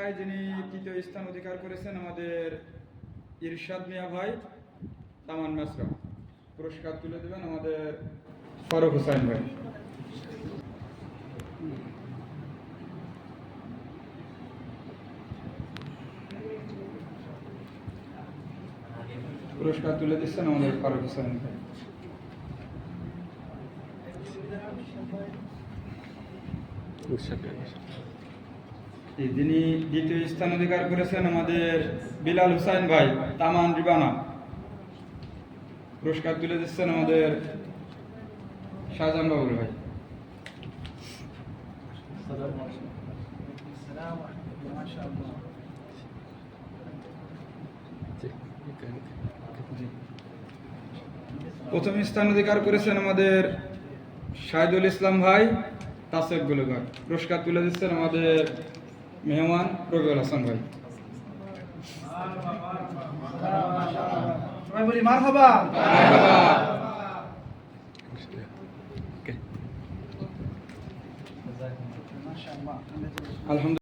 পুরস্কারটায় যিনি তৃতীয় স্থান অধিকার করেছেন আমাদের ইরশাদ মিয়া ভাই, তামান মেসরা। পুরস্কার তুলে দেবেন আমাদের ফারুক হোসেন ভাই। পুরস্কার তুলে দিচ্ছেন আমাদের ফারুক হোসেন ভাই। যিনি দ্বিতীয় স্থান অধিকার করেছেন আমাদের বিলাল হুসাইন ভাই, তামান রিবানা। পুরস্কার তুলে দিচ্ছেন আমাদের শাহজাহান বাবুল ভাই। প্রথম স্থান অধিকার করেছেন আমাদের শাহিদুল ইসলাম ভাই, তাসেফ গুলগার। পুরস্কার তুলে দিচ্ছেন আমাদের মেহমান রবিউল হাসান ভাই। মারহাবা। আলহামদুলিল্লাহ।